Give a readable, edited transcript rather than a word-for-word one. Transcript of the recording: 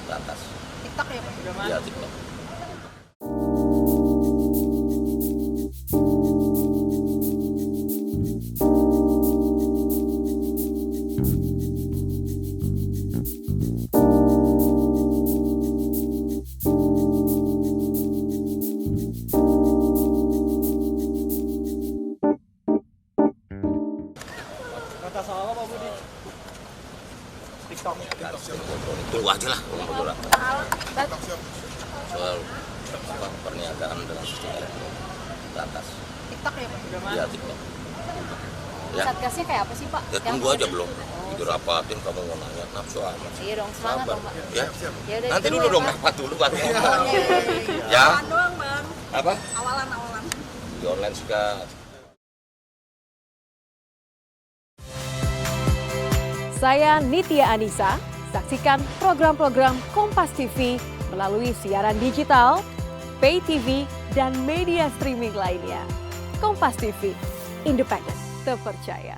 ke atas. TikTok ya Pak? Ya, TikTok. Kata soal apa Budi? TikTok. Tunggu aja lah, soal perniagaan dengan sistem elektronik ke atas. TikTok ya Pak? Ya, TikTok. Ya, Satgasnya kayak apa sih Pak? ya tunggu aja belum. Dirapatin kamu mau nanya nafsu amat. Iya dong, semangat Sabar. dong Pak. Ya, Ya udah, nanti ditunggu dulu ya, dong Pak. rapat dulu baru ngomong. Ya, Awalan doang Bang, apa? awalan. Di online sikat. Saya Nitya Anissa, saksikan program-program Kompas TV melalui siaran digital, pay TV, dan media streaming lainnya. Kompas TV, independen, terpercaya.